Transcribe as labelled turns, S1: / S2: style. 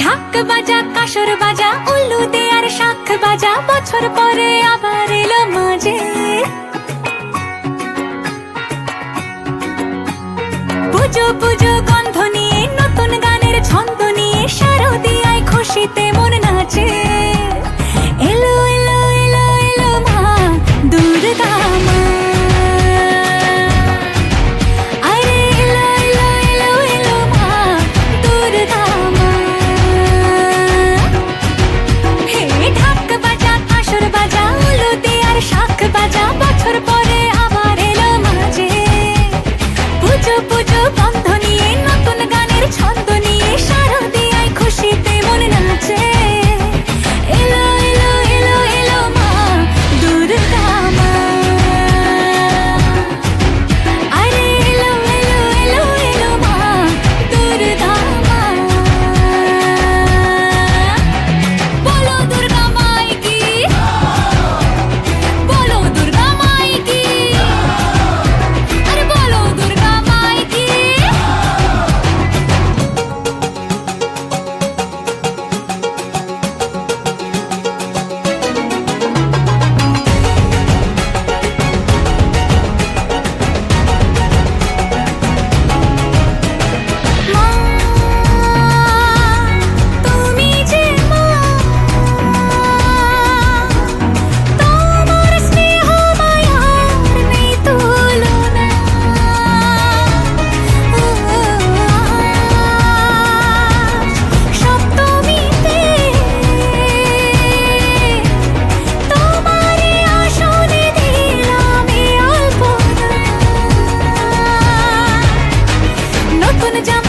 S1: ঢাক বাজা কাসর বাজা উল্লু দে আর শাখ বাজা, বছর পরে আবার এলো মাঝে। পুজো পুজো গন্ধ নিয়ে নতুন গানের ছন্দ নিয়ে শারদিয়ায় খুশিতে মন নাচে। এলো এলো এলো এলো মা দুর্গা মা, আরে এলো এলো এলো এলো মা দুর্গা মা। হে ঢাক বাজা কাসর বাজা উল্লু দে আর শাখ বাজা, বছর পরে আবার এলো মাঝে। পুজো পুজো গন্ধ নিয়ে নতুন গানের ছন্দ নিয়ে শারদিয়ায় খুশিতে মন নাচে। এলো এলো এলো এলো মা দুর্গা মা, আরে এলো এলো এলো এলো মা দুর্গা মা। বলো দুর্গা মাই কি, বলো দুর্গা মাই কি, আরে বলো দুর্গা মাই কি। মা তুমি যে মা, তোমার স্নেহ মায়ার নেই তুলনা। সপ্তমীতে তোমারই আসনে দিলাম এই অল্পনা। নতুন জামা